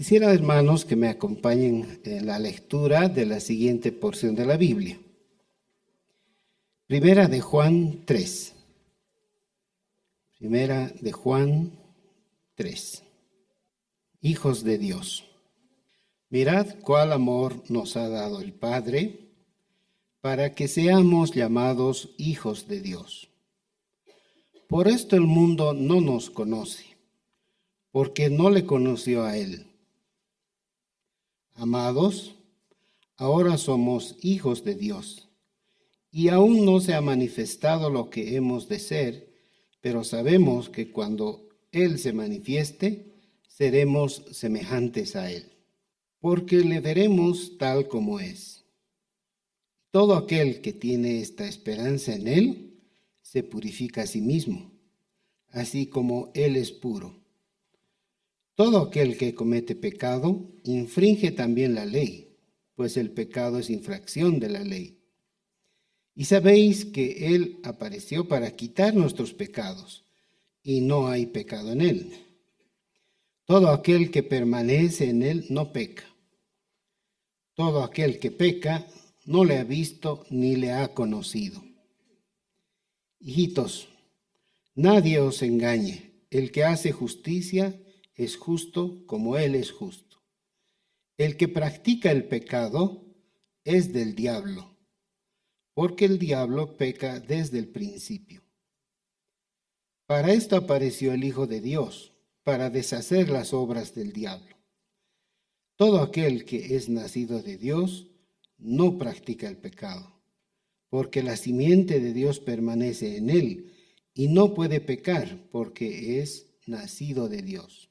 Quisiera, hermanos, que me acompañen en la lectura de la siguiente porción de la Biblia. Primera de Juan 3. Primera de Juan 3. Hijos de Dios. Mirad cuál amor nos ha dado el Padre para que seamos llamados hijos de Dios. Por esto el mundo no nos conoce, porque no le conoció a Él. Amados, ahora somos hijos de Dios, y aún no se ha manifestado lo que hemos de ser, pero sabemos que cuando Él se manifieste, seremos semejantes a Él, porque le veremos tal como es. Todo aquel que tiene esta esperanza en Él, se purifica a sí mismo, así como Él es puro. Todo aquel que comete pecado infringe también la ley, pues el pecado es infracción de la ley. Y sabéis que Él apareció para quitar nuestros pecados, y no hay pecado en Él. Todo aquel que permanece en Él no peca. Todo aquel que peca no le ha visto ni le ha conocido. Hijitos, nadie os engañe. El que hace justicia es justo como Él es justo. El que practica el pecado es del diablo, porque el diablo peca desde el principio. Para esto apareció el Hijo de Dios, para deshacer las obras del diablo. Todo aquel que es nacido de Dios no practica el pecado, porque la simiente de Dios permanece en él y no puede pecar porque es nacido de Dios.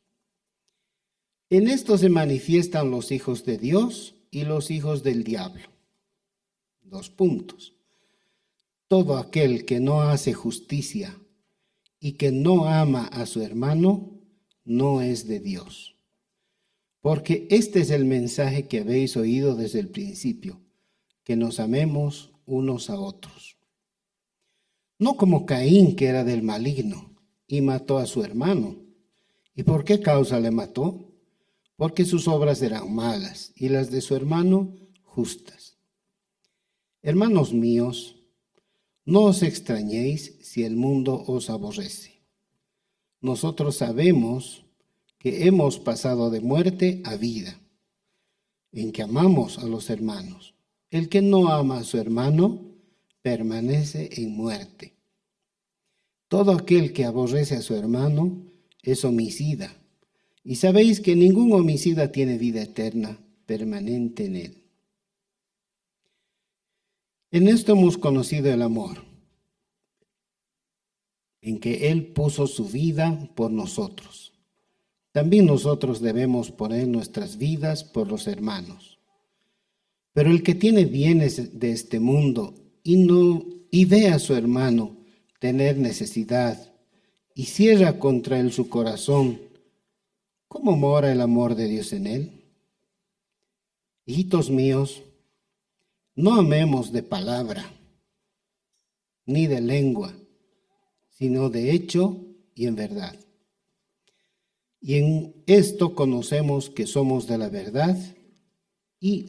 En esto se manifiestan los hijos de Dios y los hijos del diablo. 2 puntos. Todo aquel que no hace justicia y que no ama a su hermano, no es de Dios. Porque este es el mensaje que habéis oído desde el principio, que nos amemos unos a otros. No como Caín, que era del maligno, y mató a su hermano. ¿Y por qué causa le mató? Porque sus obras eran malas y las de su hermano justas. Hermanos míos, no os extrañéis si el mundo os aborrece. Nosotros sabemos que hemos pasado de muerte a vida, en que amamos a los hermanos. El que no ama a su hermano permanece en muerte. Todo aquel que aborrece a su hermano es homicida. Y sabéis que ningún homicida tiene vida eterna permanente en él. En esto hemos conocido el amor, en que Él puso su vida por nosotros. También nosotros debemos poner nuestras vidas por los hermanos. Pero el que tiene bienes de este mundo y ve a su hermano tener necesidad y cierra contra él su corazón, ¿cómo mora el amor de Dios en él? Hijitos míos, no amemos de palabra, ni de lengua, sino de hecho y en verdad. Y en esto conocemos que somos de la verdad y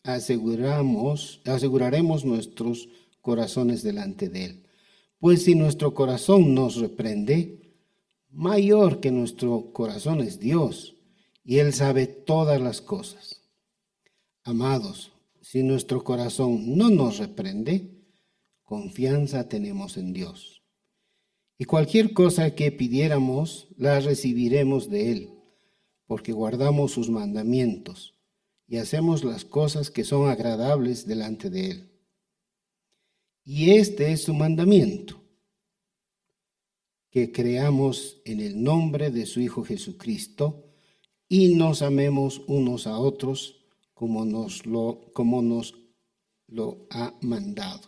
aseguraremos nuestros corazones delante de Él. Pues si nuestro corazón nos reprende, mayor que nuestro corazón es Dios, y Él sabe todas las cosas. Amados, si nuestro corazón no nos reprende, confianza tenemos en Dios. Y cualquier cosa que pidiéramos, la recibiremos de Él, porque guardamos sus mandamientos y hacemos las cosas que son agradables delante de Él. Y este es su mandamiento, que creamos en el nombre de su Hijo Jesucristo y nos amemos unos a otros como nos lo ha mandado.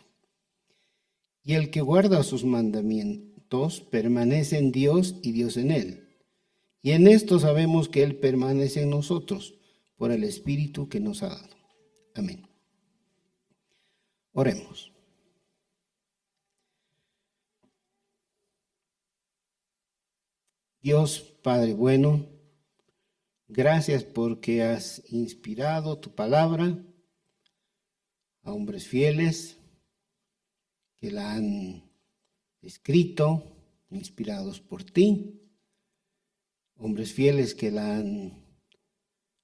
Y el que guarda sus mandamientos permanece en Dios y Dios en él. Y en esto sabemos que Él permanece en nosotros por el Espíritu que nos ha dado. Amén. Oremos. Dios Padre bueno, Gracias porque has inspirado tu palabra a hombres fieles que la han escrito, inspirados por ti, hombres fieles que la han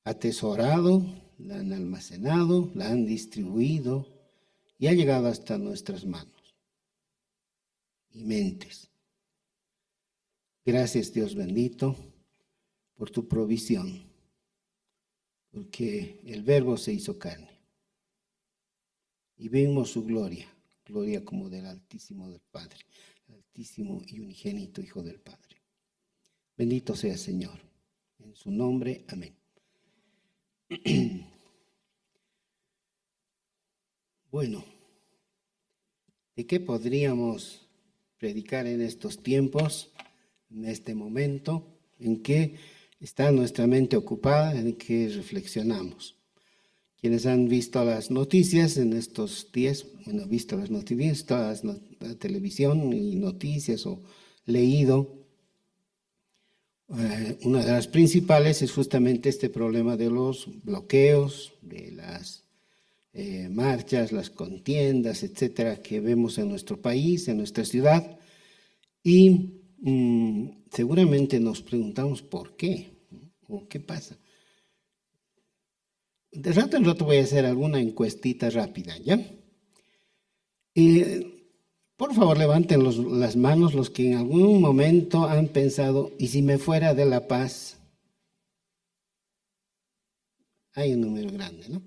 atesorado, la han almacenado, la han distribuido y ha llegado hasta nuestras manos y mentes. Gracias, Dios bendito, por tu provisión, porque el Verbo se hizo carne y vimos su gloria, gloria como del Altísimo del Padre, Altísimo y unigénito Hijo del Padre. Bendito sea, Señor, en su nombre, amén. Bueno, ¿de qué podríamos predicar en estos tiempos, en este momento, en que está nuestra mente ocupada, en que reflexionamos? Quienes han visto las noticias en estos días, bueno, visto las noticias, todas la televisión y noticias o leído, una de las principales es justamente este problema de los bloqueos, de las marchas, las contiendas, etcétera, que vemos en nuestro país, en nuestra ciudad, y seguramente nos preguntamos por qué, o qué pasa. De rato en rato voy a hacer alguna encuestita rápida, ¿ya? Por favor, levanten las manos los que en algún momento han pensado, ¿y si me fuera de La Paz? Hay un número grande, ¿no?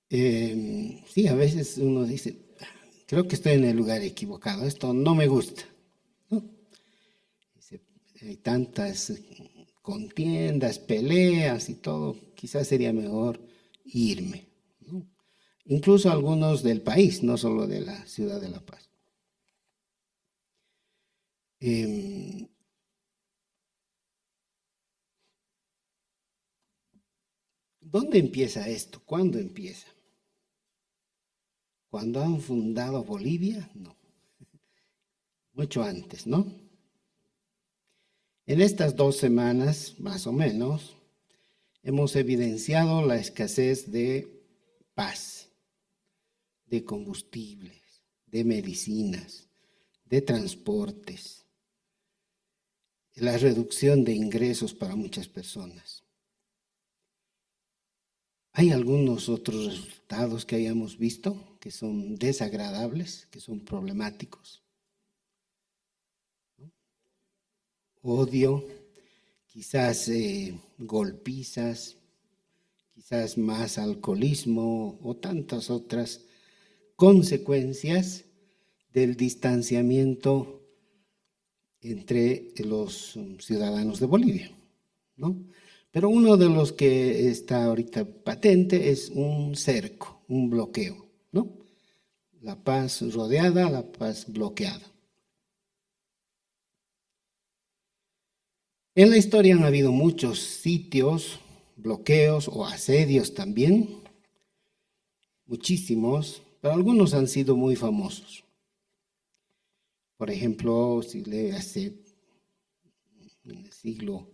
Sí, a veces uno dice, creo que estoy en el lugar equivocado, esto no me gusta, ¿no? Hay tantas contiendas, peleas y todo, quizás sería mejor irme, ¿no? Incluso algunos del país, no solo de la ciudad de La Paz. ¿Dónde empieza esto? ¿Cuándo empieza? ¿Cuándo han fundado Bolivia? No. Mucho antes, ¿no? En estas 2 semanas, más o menos, hemos evidenciado la escasez de paz, de combustibles, de medicinas, de transportes, la reducción de ingresos para muchas personas. ¿Hay algunos otros resultados que hayamos visto que son desagradables, que son problemáticos? Odio, quizás golpizas, quizás más alcoholismo o tantas otras consecuencias del distanciamiento entre los ciudadanos de Bolivia, ¿no? Pero uno de los que está ahorita patente es un cerco, un bloqueo, ¿no? La paz rodeada, la paz bloqueada. En la historia han habido muchos sitios, bloqueos o asedios también, muchísimos, pero algunos han sido muy famosos. Por ejemplo, si le hace en el siglo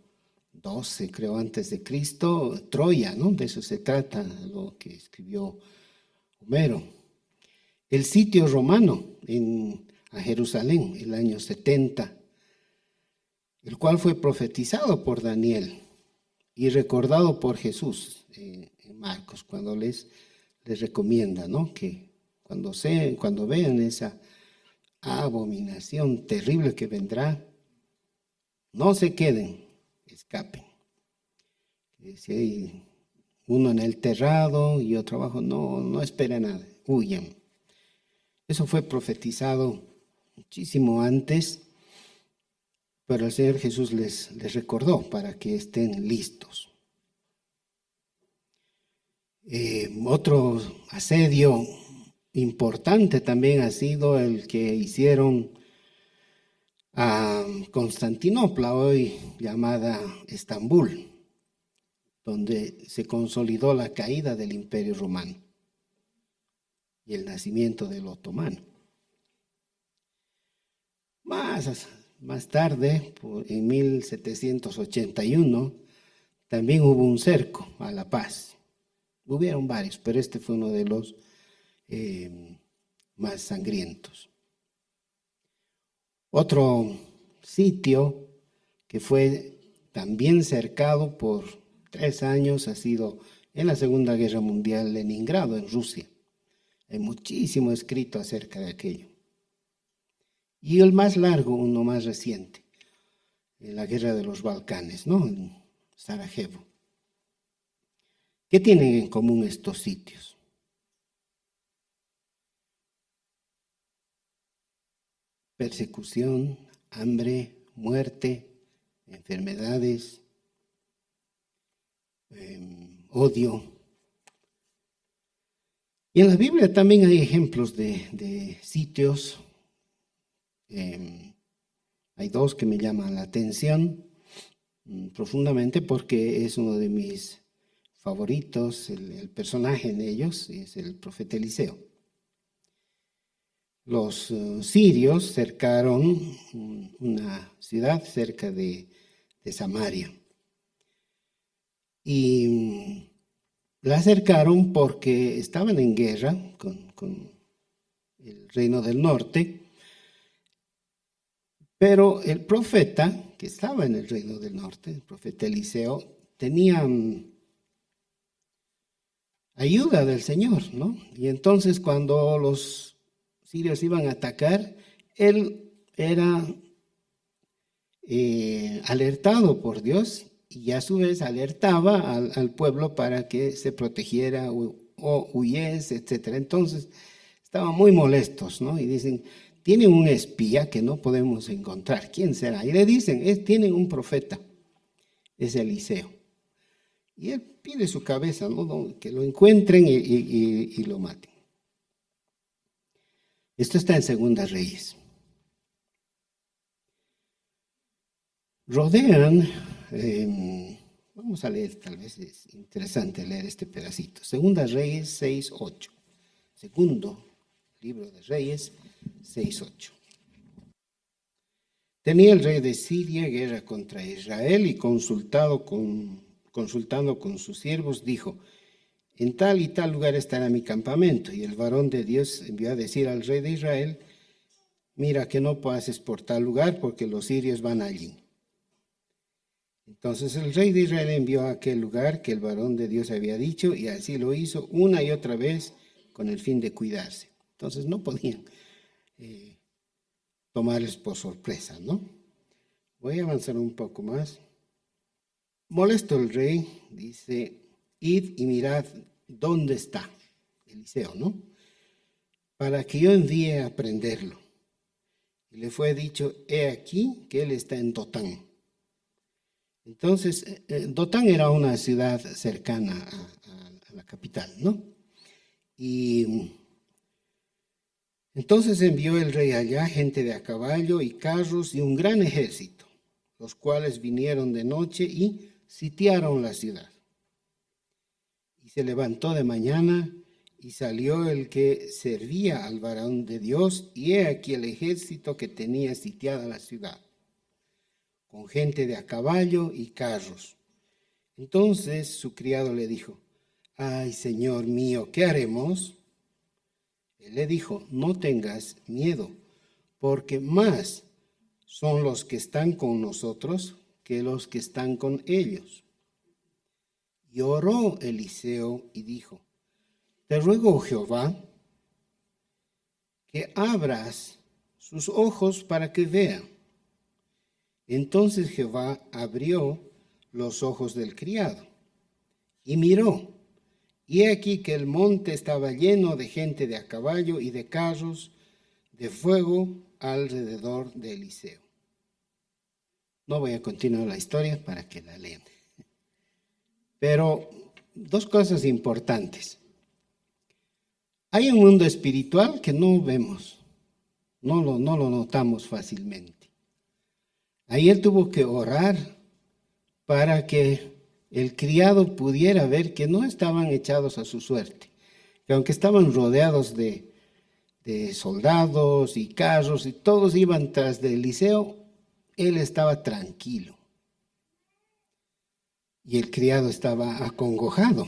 XII, creo, antes de Cristo, Troya, ¿no? De eso se trata, lo que escribió Homero. El sitio romano a Jerusalén, el año 70, el cual fue profetizado por Daniel y recordado por Jesús en Marcos, cuando les recomienda, ¿no? Que cuando vean esa abominación terrible que vendrá, no se queden, escapen. Si hay uno en el terrado y otro abajo, no espera nada, huyan. Eso fue profetizado muchísimo antes, pero el Señor Jesús les recordó para que estén listos. Otro asedio importante también ha sido el que hicieron a Constantinopla, hoy llamada Estambul, donde se consolidó la caída del Imperio Romano y el nacimiento del otomano. Más más tarde, en 1781, también hubo un cerco a La Paz. Hubieron varios, pero este fue uno de los más sangrientos. Otro sitio que fue también cercado por 3 años ha sido en la Segunda Guerra Mundial, Leningrado, en Rusia. Hay muchísimo escrito acerca de aquello. Y el más largo, uno más reciente, en la Guerra de los Balcanes, ¿no? En Sarajevo. ¿Qué tienen en común estos sitios? Persecución, hambre, muerte, enfermedades, odio. Y en la Biblia también hay ejemplos de sitios. Hay 2 que me llaman la atención profundamente porque es uno de mis favoritos. El personaje en ellos es el profeta Eliseo. Los sirios cercaron una ciudad cerca de Samaria. Y la cercaron porque estaban en guerra con el reino del norte. Pero el profeta, que estaba en el reino del norte, el profeta Eliseo, tenía ayuda del Señor, ¿no? Y entonces cuando los sirios iban a atacar, él era alertado por Dios y a su vez alertaba al pueblo para que se protegiera o huyese, etc. Entonces estaban muy molestos, ¿no? Y dicen, tienen un espía que no podemos encontrar. ¿Quién será? Y le dicen, tienen un profeta, es Eliseo. Y él pide su cabeza, ¿no? Que lo encuentren y lo maten. Esto está en Segunda Reyes. Rodean, vamos a leer, tal vez es interesante leer este pedacito. Segunda Reyes 6:8. Segundo libro de Reyes 6:8. Tenía el rey de Siria guerra contra Israel y consultando con sus siervos, dijo, en tal y tal lugar estará mi campamento. Y el varón de Dios envió a decir al rey de Israel, mira que no pases por tal lugar porque los sirios van allí. Entonces el rey de Israel envió a aquel lugar que el varón de Dios había dicho y así lo hizo una y otra vez con el fin de cuidarse. Entonces no podían tomarles por sorpresa, ¿no? Voy a avanzar un poco más. Molesto el rey, dice, id y mirad dónde está Eliseo, ¿no? Para que yo envíe a prenderlo. Y le fue dicho, he aquí que él está en Dotán. Entonces, Dotán era una ciudad cercana a la capital, ¿no? Y entonces envió el rey allá gente de a caballo y carros y un gran ejército, los cuales vinieron de noche y sitiaron la ciudad. Y se levantó de mañana y salió el que servía al varón de Dios, y he aquí el ejército que tenía sitiada la ciudad, con gente de a caballo y carros. Entonces su criado le dijo, ay, señor mío, ¿qué haremos? Él le dijo, no tengas miedo, porque más son los que están con nosotros que los que están con ellos. Y oró Eliseo y dijo, te ruego, Jehová, que abras sus ojos para que vea. Entonces Jehová abrió los ojos del criado y miró, y he aquí que el monte estaba lleno de gente de a caballo y de carros de fuego alrededor de Eliseo. No voy a continuar la historia para que la lean. Pero 2 cosas importantes. Hay un mundo espiritual que no vemos, no lo notamos fácilmente. Ahí él tuvo que orar para que el criado pudiera ver que no estaban echados a su suerte, que aunque estaban rodeados de soldados y carros y todos iban tras de Eliseo, él estaba tranquilo y el criado estaba acongojado,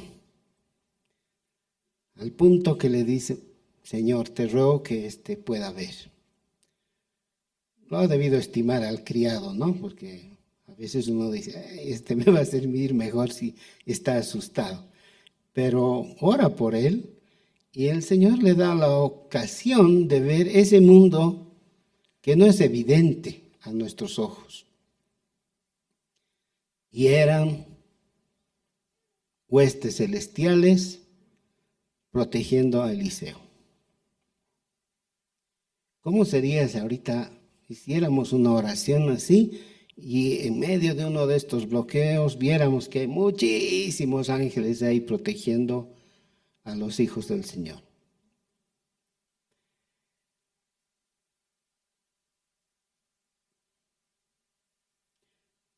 al punto que le dice: Señor, te ruego que pueda ver. Lo ha debido estimar al criado, ¿no? Porque a veces uno dice: me va a servir mejor si está asustado. Pero ora por él y el Señor le da la ocasión de ver ese mundo que no es evidente a nuestros ojos. Y eran huestes celestiales protegiendo a Eliseo. ¿Cómo sería si ahorita hiciéramos una oración así y en medio de uno de estos bloqueos viéramos que hay muchísimos ángeles ahí protegiendo a los hijos del Señor?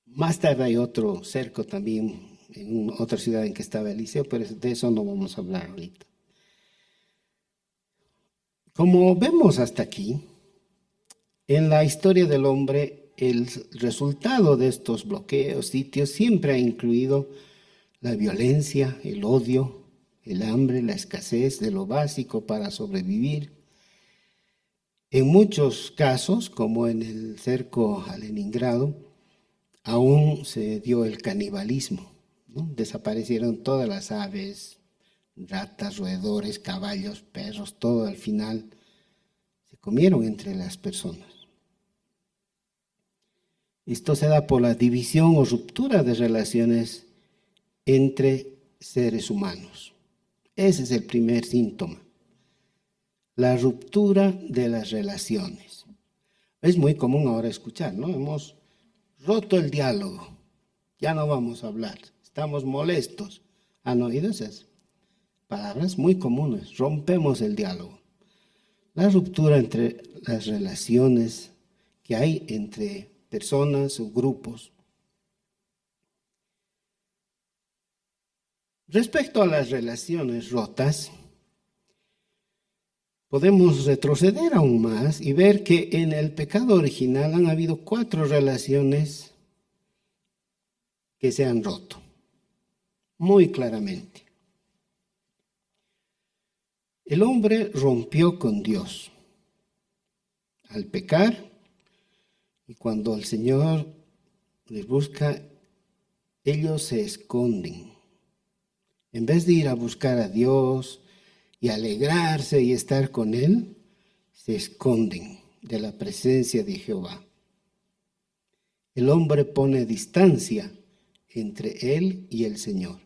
Más tarde hay otro cerco también en otra ciudad en que estaba Eliseo, pero de eso no vamos a hablar ahorita. Como vemos hasta aquí, en la historia del hombre, el resultado de estos bloqueos, sitios, siempre ha incluido la violencia, el odio, el hambre, la escasez de lo básico para sobrevivir. En muchos casos, como en el cerco a Leningrado, aún se dio el canibalismo, ¿no? Desaparecieron todas las aves, ratas, roedores, caballos, perros, todo al final se comieron entre las personas. Esto se da por la división o ruptura de relaciones entre seres humanos. Ese es el primer síntoma, la ruptura de las relaciones. Es muy común ahora escuchar, ¿no? Hemos roto el diálogo, ya no vamos a hablar, estamos molestos. ¿Han oído esas palabras muy comunes? Rompemos el diálogo. La ruptura entre las relaciones que hay entre personas o grupos. Respecto a las relaciones rotas, podemos retroceder aún más y ver que en el pecado original han habido 4 relaciones que se han roto, muy claramente. El hombre rompió con Dios al pecar, y cuando el Señor les busca, ellos se esconden. En vez de ir a buscar a Dios y alegrarse y estar con Él, se esconden de la presencia de Jehová. El hombre pone distancia entre él y el Señor.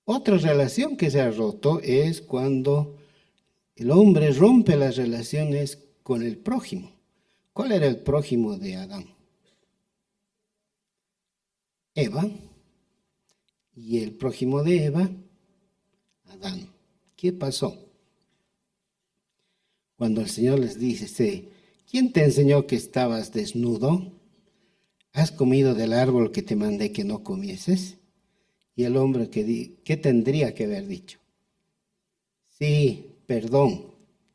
Otra relación que se ha roto es cuando el hombre rompe las relaciones con el prójimo. ¿Cuál era el prójimo de Adán? Eva. Y el prójimo de Eva, Adán. ¿Qué pasó? Cuando el Señor les dice: ¿quién te enseñó que estabas desnudo? ¿Has comido del árbol que te mandé que no comieses? Y el hombre, ¿qué tendría que haber dicho? Sí, perdón,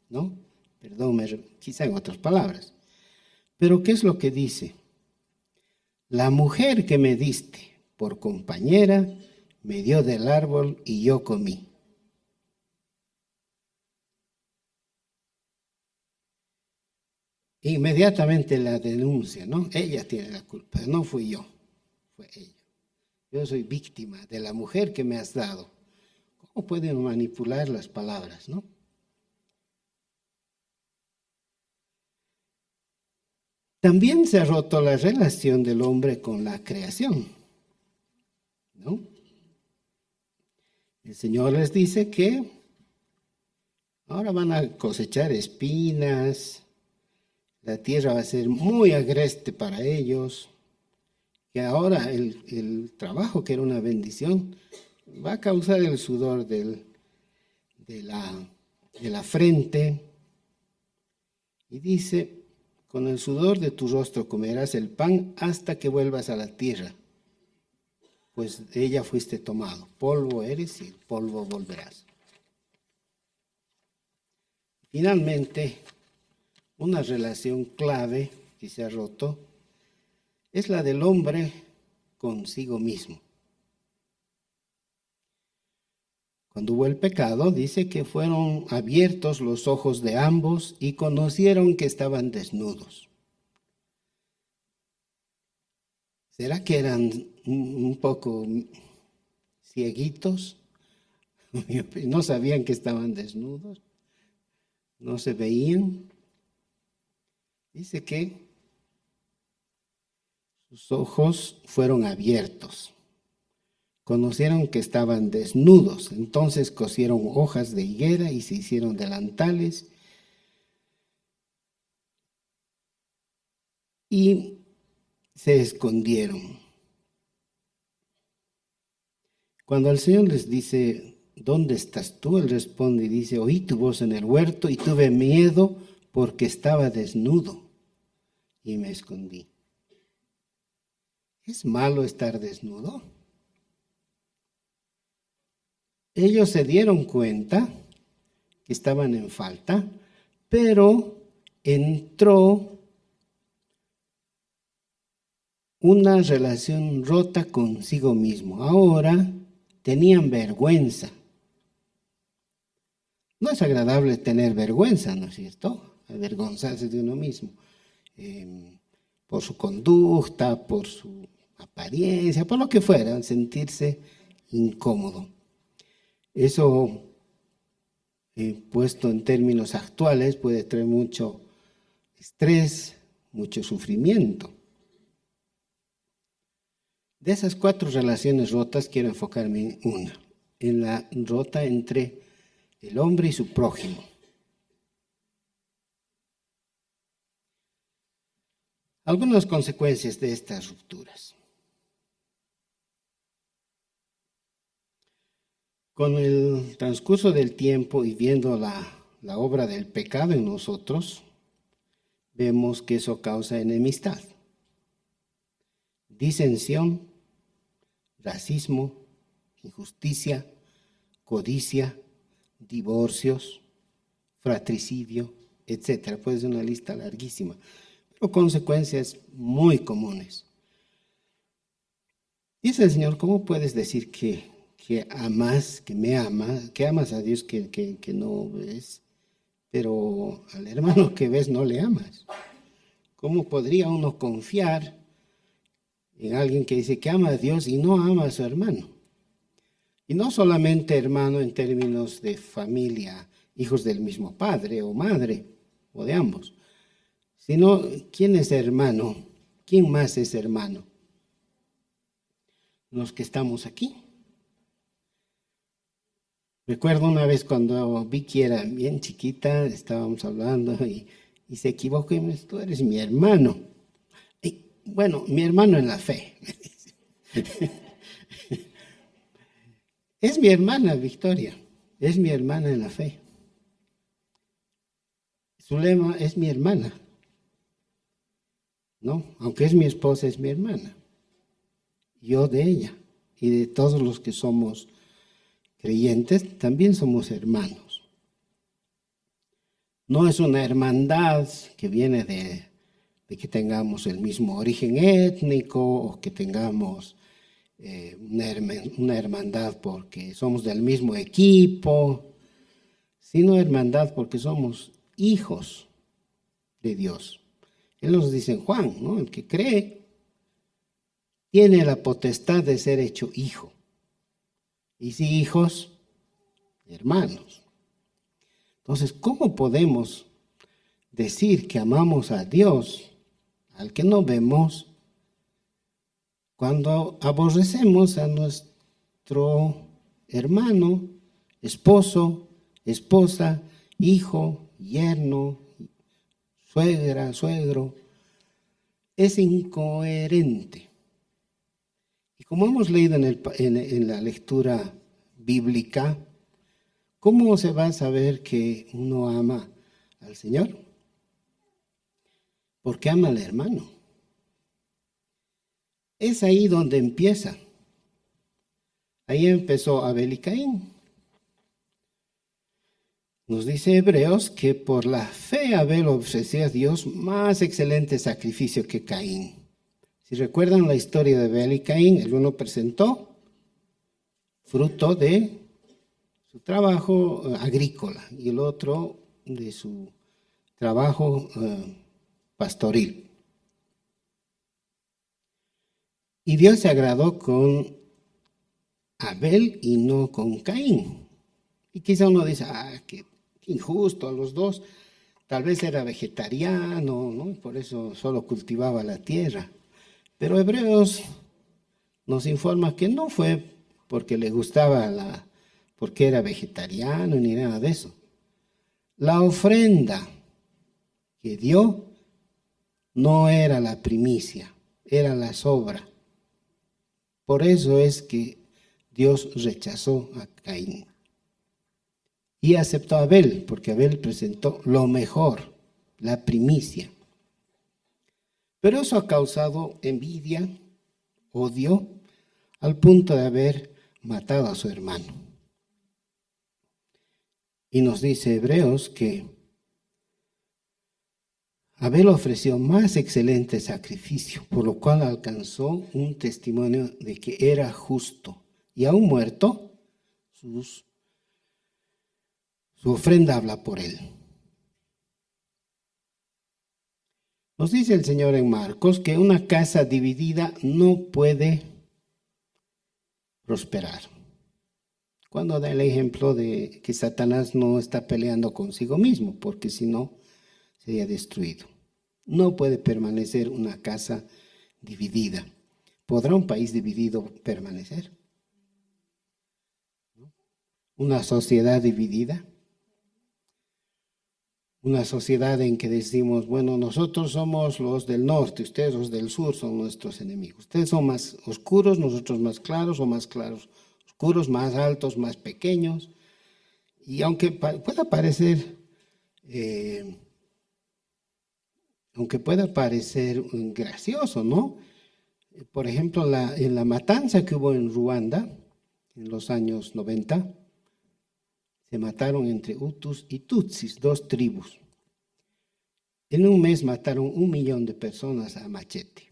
¿no? Perdón, quizá en otras palabras. Pero ¿qué es lo que dice? La mujer que me diste por compañera me dio del árbol y yo comí. Inmediatamente la denuncia, ¿no? Ella tiene la culpa, no fui yo, fue ella. Yo soy víctima de la mujer que me has dado. ¿Cómo pueden manipular las palabras, no? También se ha roto la relación del hombre con la creación, ¿no? El Señor les dice que ahora van a cosechar espinas, la tierra va a ser muy agreste para ellos, que ahora el trabajo, que era una bendición, va a causar el sudor de la frente. Y dice: con el sudor de tu rostro comerás el pan hasta que vuelvas a la tierra, pues de ella fuiste tomado. Polvo eres y polvo volverás. Finalmente, una relación clave que se ha roto es la del hombre consigo mismo. Cuando hubo el pecado, dice que fueron abiertos los ojos de ambos y conocieron que estaban desnudos. ¿Será que eran un poco cieguitos? ¿No sabían que estaban desnudos? ¿No se veían? Dice que sus ojos fueron abiertos. Conocieron que estaban desnudos, entonces cosieron hojas de higuera y se hicieron delantales y se escondieron. Cuando el Señor les dice, ¿dónde estás tú? Él responde y dice, oí tu voz en el huerto y tuve miedo porque estaba desnudo y me escondí. ¿Es malo estar desnudo? Ellos se dieron cuenta que estaban en falta, pero entró una relación rota consigo mismo. Ahora tenían vergüenza. No es agradable tener vergüenza, ¿no es cierto? Avergonzarse de uno mismo, por su conducta, por su apariencia, por lo que fuera, sentirse incómodo. Eso, puesto en términos actuales, puede traer mucho estrés, mucho sufrimiento. De esas 4 relaciones rotas, quiero enfocarme en una, en la rota entre el hombre y su prójimo. Algunas consecuencias de estas rupturas. Con el transcurso del tiempo y viendo la obra del pecado en nosotros, vemos que eso causa enemistad, disensión, racismo, injusticia, codicia, divorcios, fratricidio, etc. Puede ser una lista larguísima, pero consecuencias muy comunes. Dice el Señor, ¿cómo puedes decir que amas, que me amas, que amas a Dios que no ves, pero al hermano que ves no le amas? ¿Cómo podría uno confiar en alguien que dice que ama a Dios y no ama a su hermano? Y no solamente hermano en términos de familia, hijos del mismo padre o madre, o de ambos, sino ¿quién es hermano? ¿Quién más es hermano? Los que estamos aquí. Recuerdo una vez cuando Vicky era bien chiquita, estábamos hablando y se equivocó y me dice, tú eres mi hermano. Y, bueno, mi hermano en la fe. Es mi hermana, Victoria, es mi hermana en la fe. Zulema es mi hermana, ¿no? Aunque es mi esposa, es mi hermana. Yo de ella y de todos los que somos creyentes, también somos hermanos. No es una hermandad que viene de que tengamos el mismo origen étnico o que tengamos una hermandad porque somos del mismo equipo, sino hermandad porque somos hijos de Dios. Él nos dice en Juan, ¿no? El que cree tiene la potestad de ser hecho hijo. Y si hijos, hermanos. Entonces, ¿cómo podemos decir que amamos a Dios, al que no vemos, cuando aborrecemos a nuestro hermano, esposo, esposa, hijo, yerno, suegra, suegro? Es incoherente. Y como hemos leído en la lectura bíblica, ¿cómo se va a saber que uno ama al Señor? Porque ama al hermano. Es ahí donde empieza. Ahí empezó Abel y Caín. Nos dice Hebreos que por la fe Abel ofreció a Dios más excelente sacrificio que Caín. Si recuerdan la historia de Abel y Caín, el uno presentó fruto de su trabajo agrícola y el otro de su trabajo pastoril. Y Dios se agradó con Abel y no con Caín. Y quizá uno dice, qué injusto a los dos. Tal vez era vegetariano, ¿no? Por eso solo cultivaba la tierra. Pero Hebreos nos informa que no fue porque le gustaba porque era vegetariano ni nada de eso. La ofrenda que dio no era la primicia, era la sobra. Por eso es que Dios rechazó a Caín. Y aceptó a Abel, porque Abel presentó lo mejor, la primicia. Pero eso ha causado envidia, odio, al punto de haber matado a su hermano. Y nos dice Hebreos que Abel ofreció más excelente sacrificio, por lo cual alcanzó un testimonio de que era justo. Y aún muerto, su ofrenda habla por él. Nos dice el Señor en Marcos que una casa dividida no puede prosperar. Cuando da el ejemplo de que Satanás no está peleando consigo mismo, porque si no, sería destruido. No puede permanecer una casa dividida. ¿Podrá un país dividido permanecer? ¿Una sociedad dividida? Una sociedad en que decimos, bueno, nosotros somos los del norte, ustedes los del sur son nuestros enemigos. Ustedes son más oscuros, nosotros más claros, o más claros, oscuros, más altos, más pequeños. Y aunque pueda parecer gracioso, ¿no? Por ejemplo, en la matanza que hubo en Ruanda, en los años 90, se mataron entre Hutus y Tutsis, dos tribus. En un mes mataron 1 millón de personas a machete.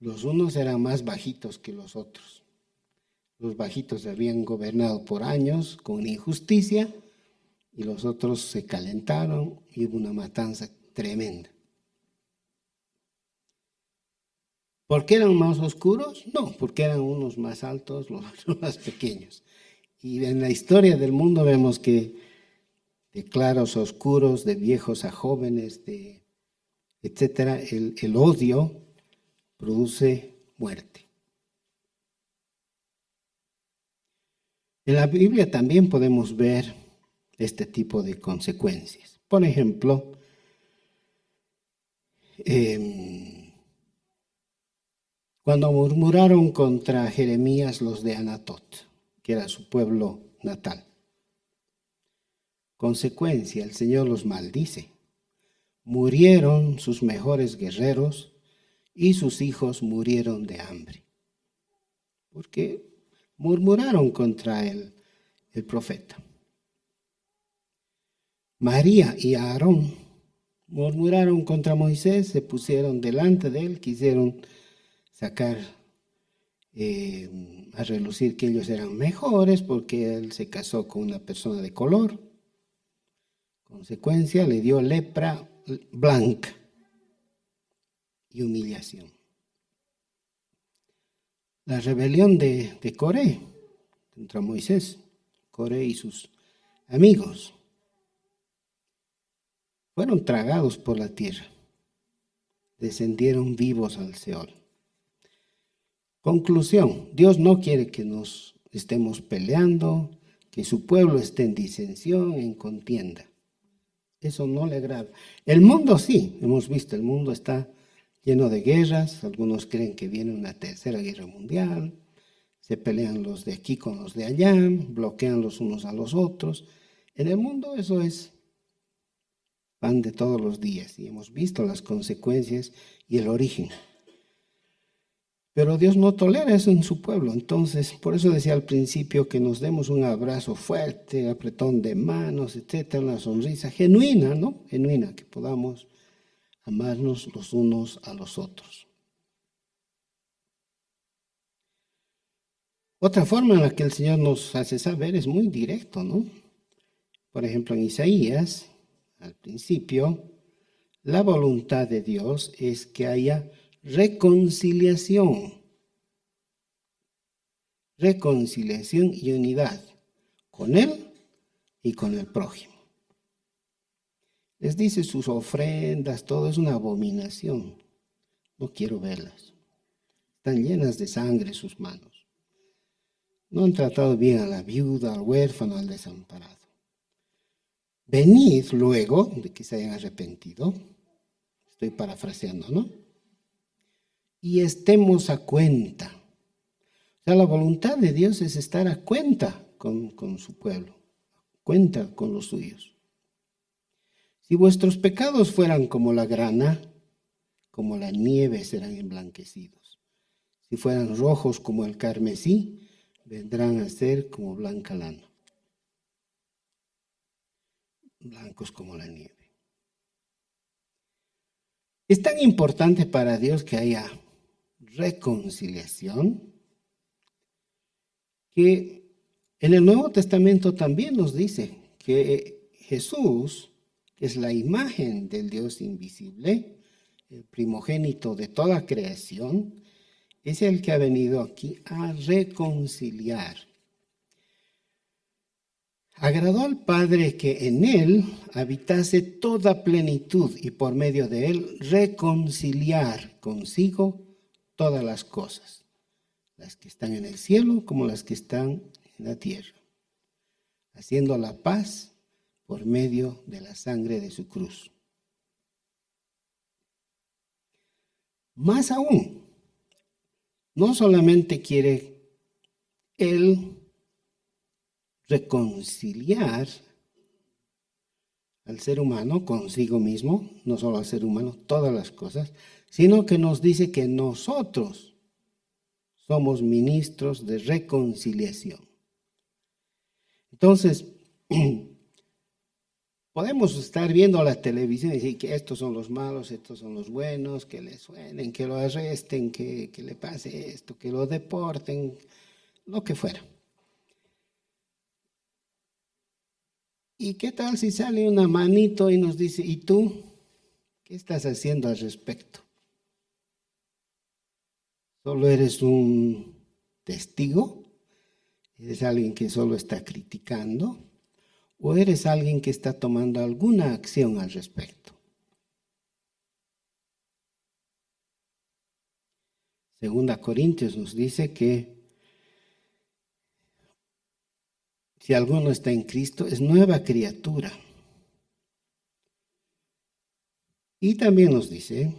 Los unos eran más bajitos que los otros. Los bajitos habían gobernado por años con injusticia y los otros se calentaron y hubo una matanza tremenda. ¿Por qué eran más oscuros? No, porque eran unos más altos, los otros más pequeños. Y en la historia del mundo vemos que de claros a oscuros, de viejos a jóvenes, etcétera, el odio produce muerte. En la Biblia también podemos ver este tipo de consecuencias. Por ejemplo, cuando murmuraron contra Jeremías los de Anatot, que era su pueblo natal. Consecuencia, el Señor los maldice. Murieron sus mejores guerreros y sus hijos murieron de hambre. Porque murmuraron contra el profeta. María y Aarón murmuraron contra Moisés, se pusieron delante de él, quisieron sacar a relucir que ellos eran mejores porque él se casó con una persona de color. Consecuencia, le dio lepra blanca y humillación. La rebelión de Coré contra Moisés, Coré y sus amigos, fueron tragados por la tierra, descendieron vivos al Seol. Conclusión, Dios no quiere que nos estemos peleando, que su pueblo esté en disensión, en contienda. Eso no le agrada. El mundo sí, hemos visto, el mundo está lleno de guerras, algunos creen que viene una tercera guerra mundial, se pelean los de aquí con los de allá, bloquean los unos a los otros. En el mundo eso es pan de todos los días y hemos visto las consecuencias y el origen. Pero Dios no tolera eso en su pueblo. Entonces, por eso decía al principio que nos demos un abrazo fuerte, apretón de manos, etcétera, una sonrisa genuina, ¿no? Genuina, que podamos amarnos los unos a los otros. Otra forma en la que el Señor nos hace saber es muy directo, ¿no? Por ejemplo, en Isaías, al principio, la voluntad de Dios es que haya reconciliación y unidad con Él y con el prójimo. Les dice sus ofrendas, todo es una abominación. No quiero verlas. Están llenas de sangre sus manos. No han tratado bien a la viuda, al huérfano, al desamparado. Venid luego de que se hayan arrepentido. Estoy parafraseando, ¿no? Y estemos a cuenta. O sea, la voluntad de Dios es estar a cuenta con su pueblo, cuenta con los suyos. Si vuestros pecados fueran como la grana, como la nieve serán emblanquecidos. Si fueran rojos como el carmesí, vendrán a ser como blanca lana. Blancos como la nieve. Es tan importante para Dios que haya reconciliación que en el Nuevo Testamento también nos dice que Jesús, que es la imagen del Dios invisible, el primogénito de toda creación, es el que ha venido aquí a reconciliar. Agradó al Padre que en Él habitase toda plenitud y por medio de Él reconciliar consigo todas las cosas, las que están en el cielo como las que están en la tierra, haciendo la paz por medio de la sangre de su cruz. Más aún, no solamente quiere Él reconciliar al ser humano consigo mismo, no solo al ser humano, todas las cosas, sino que nos dice que nosotros somos ministros de reconciliación. Entonces, podemos estar viendo la televisión y decir que estos son los malos, estos son los buenos, que le suenen, que lo arresten, que le pase esto, que lo deporten, lo que fuera. ¿Y qué tal si sale una manito y nos dice, ¿y tú qué estás haciendo al respecto? ¿Solo eres un testigo? ¿Eres alguien que solo está criticando? ¿O eres alguien que está tomando alguna acción al respecto? Segunda Corintios nos dice que si alguno está en Cristo, es nueva criatura. Y también nos dice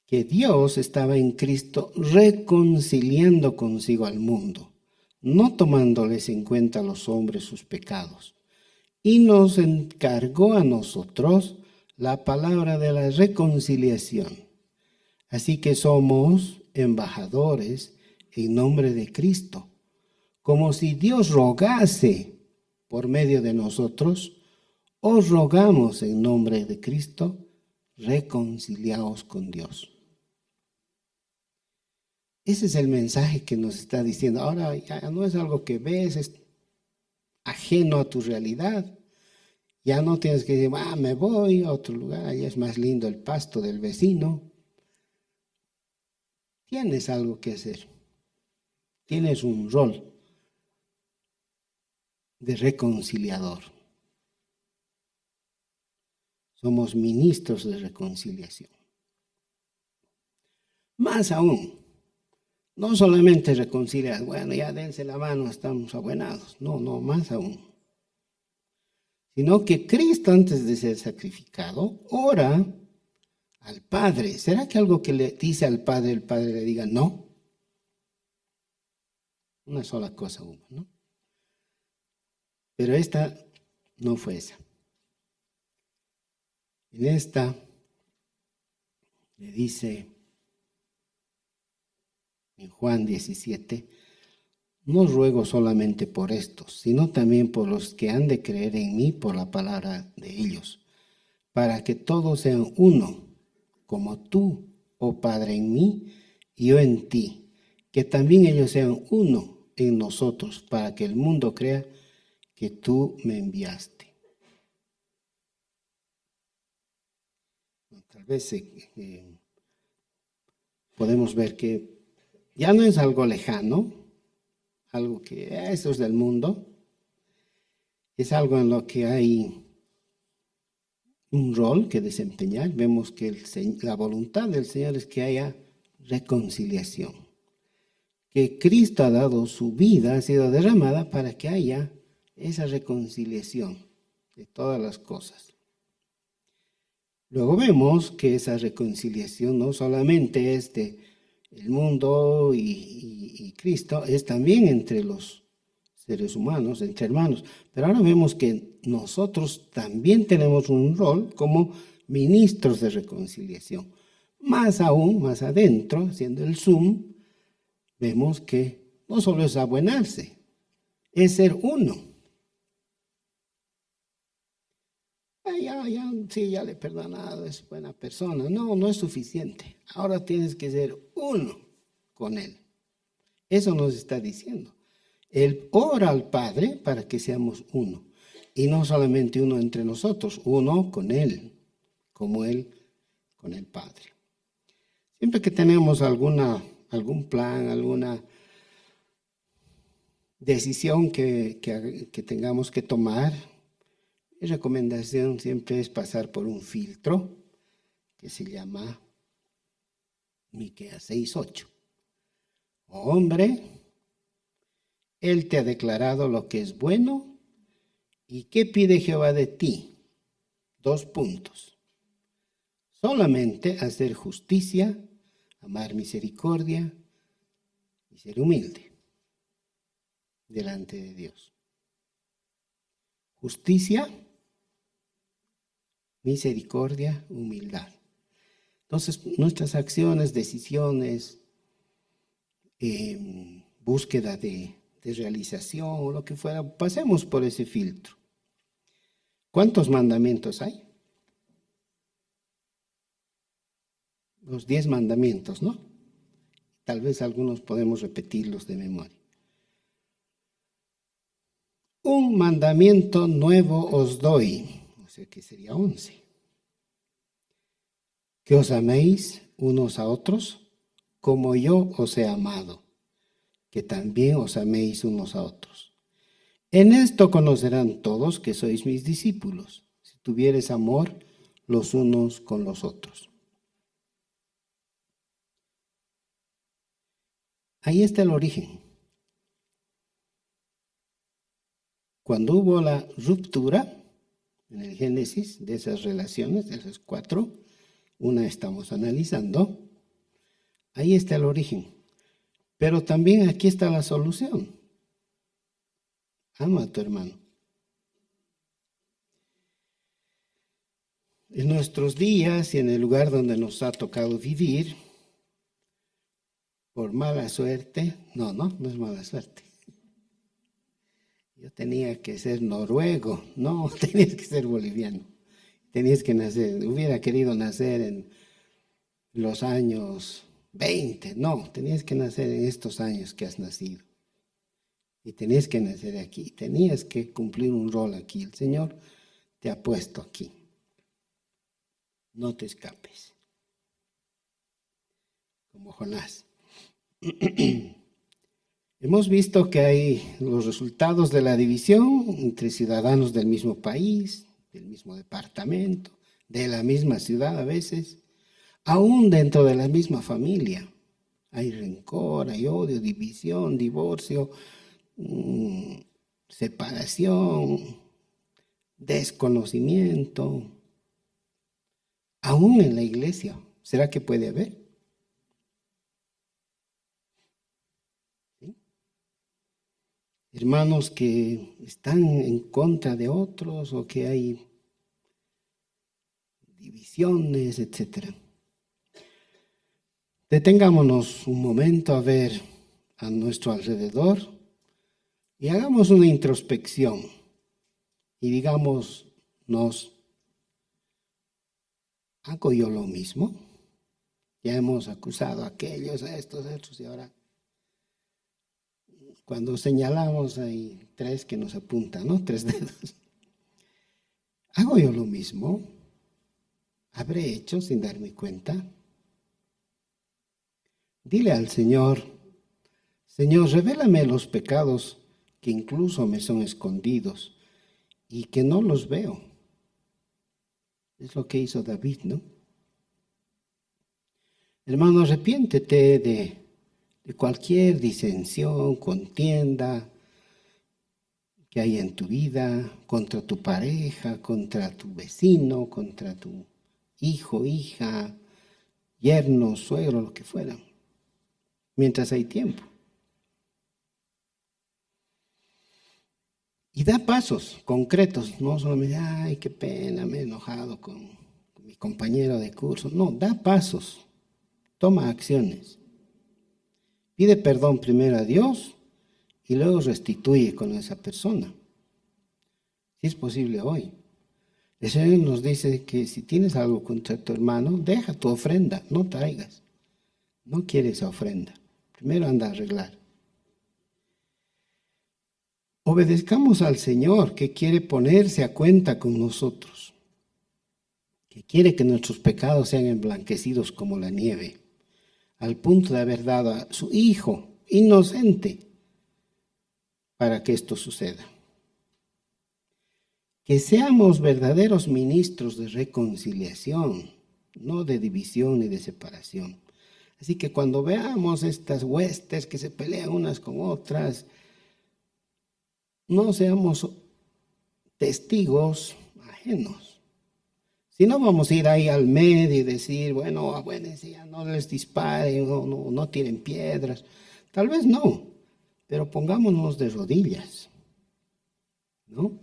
que Dios estaba en Cristo reconciliando consigo al mundo, no tomándoles en cuenta a los hombres sus pecados. Y nos encargó a nosotros la palabra de la reconciliación. Así que somos embajadores en nombre de Cristo, como si Dios rogase por medio de nosotros. Os rogamos en nombre de Cristo, reconciliaos con Dios. Ese es el mensaje que nos está diciendo. Ahora ya no es algo que ves, es ajeno a tu realidad. Ya no tienes que decir, me voy a otro lugar, allá es más lindo el pasto del vecino. Tienes algo que hacer. Tienes un rol de reconciliador. Somos ministros de reconciliación. Más aún, no solamente reconciliar, bueno, ya dense la mano, estamos abuenados. No, más aún. Sino que Cristo, antes de ser sacrificado, ora al Padre. ¿Será que algo que le dice al Padre, el Padre le diga no? Una sola cosa hubo, ¿no? Pero esta no fue esa. En esta le dice, en Juan 17, no ruego solamente por estos, sino también por los que han de creer en mí por la palabra de ellos, para que todos sean uno, como tú, oh Padre, en mí y yo en ti, que también ellos sean uno en nosotros, para que el mundo crea que tú me enviaste. Tal vez podemos ver que ya no es algo lejano, algo que eso es del mundo, es algo en lo que hay un rol que desempeñar. Vemos que la voluntad del Señor es que haya reconciliación, que Cristo ha dado su vida, ha sido derramada para que haya esa reconciliación de todas las cosas. Luego vemos que esa reconciliación no solamente es de el mundo y Cristo, es también entre los seres humanos, entre hermanos. Pero ahora vemos que nosotros también tenemos un rol como ministros de reconciliación. Más aún, más adentro, haciendo el zoom, vemos que no solo es abuenarse, es ser uno. Sí, ya le he perdonado, es buena persona. No, no es suficiente. Ahora tienes que ser uno con Él. Eso nos está diciendo. Él ora al Padre para que seamos uno. Y no solamente uno entre nosotros, uno con Él, como Él con el Padre. Siempre que tenemos algún plan, alguna decisión que tengamos que tomar, mi recomendación siempre es pasar por un filtro que se llama Miqueas 6:8. Oh, hombre, Él te ha declarado lo que es bueno. ¿Y qué pide Jehová de ti? 2 puntos. Solamente hacer justicia, amar misericordia y ser humilde delante de Dios. Justicia, misericordia, humildad. Entonces, nuestras acciones, decisiones, búsqueda de realización o lo que fuera, pasemos por ese filtro. ¿Cuántos mandamientos hay? Los 10 mandamientos, ¿no? Tal vez algunos podemos repetirlos de memoria. Un mandamiento nuevo os doy, o sea que sería 11. Que os améis unos a otros como yo os he amado, que también os améis unos a otros. En esto conocerán todos que sois mis discípulos, si tuviereis amor los unos con los otros. Ahí está el origen. Cuando hubo la ruptura en el Génesis de esas relaciones, de esas 4, una estamos analizando, ahí está el origen. Pero también aquí está la solución. Ama a tu hermano. En nuestros días y en el lugar donde nos ha tocado vivir, por mala suerte, no es mala suerte. Yo tenía que ser noruego, no, tenías que ser boliviano. Tenías que nacer, hubiera querido nacer en los años 20, no, tenías que nacer en estos años que has nacido. Y tenías que nacer aquí, tenías que cumplir un rol aquí. El Señor te ha puesto aquí. No te escapes. Como Jonás. Hemos visto que hay los resultados de la división entre ciudadanos del mismo país, del mismo departamento, de la misma ciudad a veces, aún dentro de la misma familia. Hay rencor, hay odio, división, divorcio, separación, desconocimiento. Aún en la iglesia, ¿será que puede haber? ¿Sí? Hermanos que están en contra de otros o que hay divisiones, etc. Detengámonos un momento a ver a nuestro alrededor y hagamos una introspección y digámonos, ¿hago yo lo mismo? Ya hemos acusado a aquellos, a estos, y ahora cuando señalamos hay tres que nos apuntan, ¿no? Tres dedos. ¿Hago yo lo mismo? ¿Habré hecho sin darme cuenta? Dile al Señor, Señor, revélame los pecados que incluso me son escondidos y que no los veo. Es lo que hizo David, ¿no? Hermano, arrepiéntete de cualquier disensión, contienda que hay en tu vida contra tu pareja, contra tu vecino, contra tu hijo, hija, yerno, suegro, lo que fuera, mientras hay tiempo. Y da pasos concretos, no solamente, ay, qué pena, me he enojado con mi compañero de curso. No, da pasos, toma acciones. Pide perdón primero a Dios y luego restituye con esa persona. Si es posible hoy. El Señor nos dice que si tienes algo contra tu hermano, deja tu ofrenda, no traigas. No quiere esa ofrenda. Primero anda a arreglar. Obedezcamos al Señor que quiere ponerse a cuenta con nosotros, que quiere que nuestros pecados sean emblanquecidos como la nieve, al punto de haber dado a su Hijo inocente para que esto suceda. Que seamos verdaderos ministros de reconciliación, no de división ni de separación. Así que cuando veamos estas huestes que se pelean unas con otras, no seamos testigos ajenos. Si no, vamos a ir ahí al medio y decir, bueno, ya no les disparen, no tiren piedras. Tal vez no, pero pongámonos de rodillas, ¿no?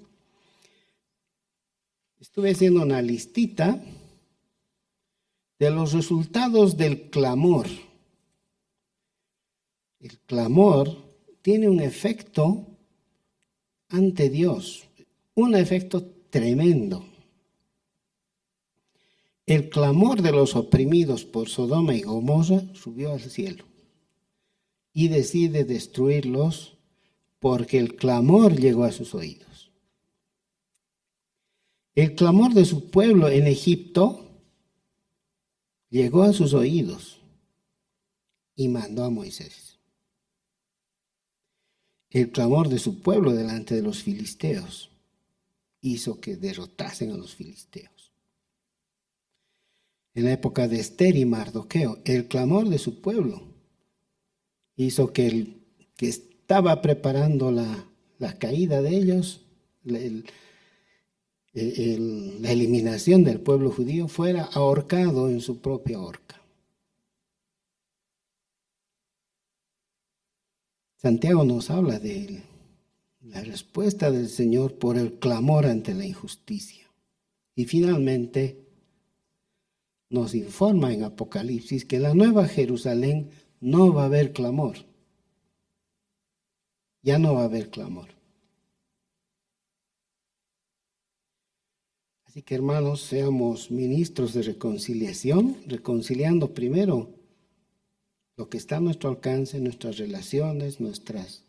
Estuve haciendo una listita de los resultados del clamor. El clamor tiene un efecto ante Dios, un efecto tremendo. El clamor de los oprimidos por Sodoma y Gomorra subió al cielo y decide destruirlos porque el clamor llegó a sus oídos. El clamor de su pueblo en Egipto llegó a sus oídos y mandó a Moisés. El clamor de su pueblo delante de los filisteos hizo que derrotasen a los filisteos. En la época de Ester y Mardoqueo, el clamor de su pueblo hizo que el que estaba preparando la caída de ellos, la eliminación del pueblo judío, fuera ahorcado en su propia horca. Santiago nos habla de la respuesta del Señor por el clamor ante la injusticia. Y finalmente nos informa en Apocalipsis que en la Nueva Jerusalén no va a haber clamor. Ya no va a haber clamor. Así que, hermanos, seamos ministros de reconciliación, reconciliando primero lo que está a nuestro alcance, nuestras relaciones, nuestras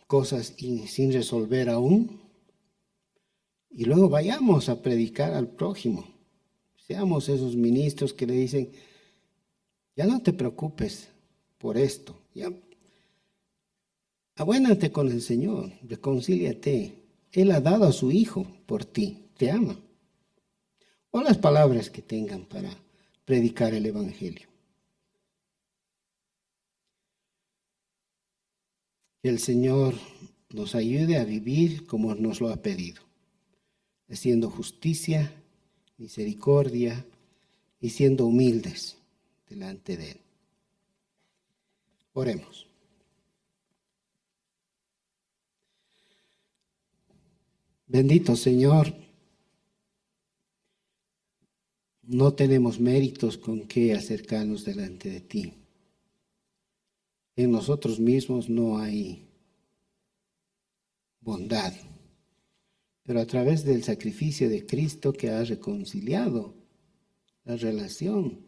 cosas sin resolver aún. Y luego vayamos a predicar al prójimo. Seamos esos ministros que le dicen, ya no te preocupes por esto, ya abuénate con el Señor, reconcíliate. Él ha dado a su Hijo por ti, te ama. O las palabras que tengan para predicar el Evangelio. Que el Señor nos ayude a vivir como nos lo ha pedido, haciendo justicia, misericordia y siendo humildes delante de Él. Oremos. Bendito Señor, no tenemos méritos con que acercarnos delante de ti. En nosotros mismos no hay bondad, pero a través del sacrificio de Cristo que ha reconciliado la relación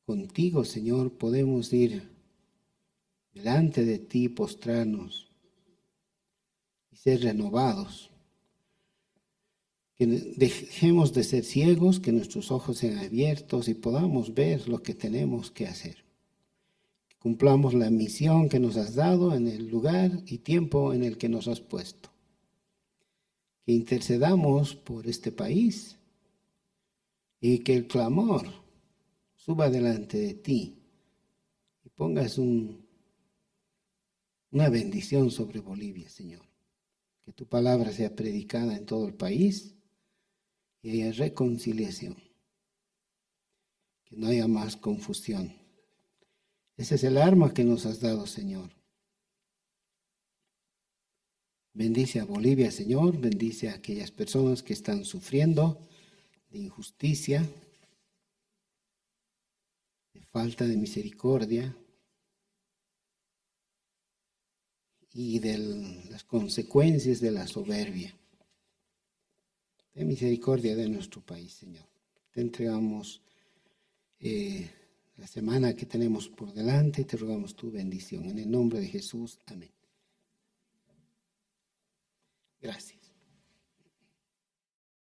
contigo, Señor, podemos ir delante de ti, postrarnos y ser renovados. Que dejemos de ser ciegos, que nuestros ojos sean abiertos y podamos ver lo que tenemos que hacer. Que cumplamos la misión que nos has dado en el lugar y tiempo en el que nos has puesto. Que intercedamos por este país y que el clamor suba delante de ti y pongas una bendición sobre Bolivia, Señor. Que tu palabra sea predicada en todo el país y haya reconciliación. Que no haya más confusión. Ese es el arma que nos has dado, Señor. Bendice a Bolivia, Señor. Bendice a aquellas personas que están sufriendo de injusticia, de falta de misericordia y de las consecuencias de la soberbia. Ten misericordia de nuestro país, Señor. Te entregamos la semana que tenemos por delante y te rogamos tu bendición. En el nombre de Jesús, amén. Gracias.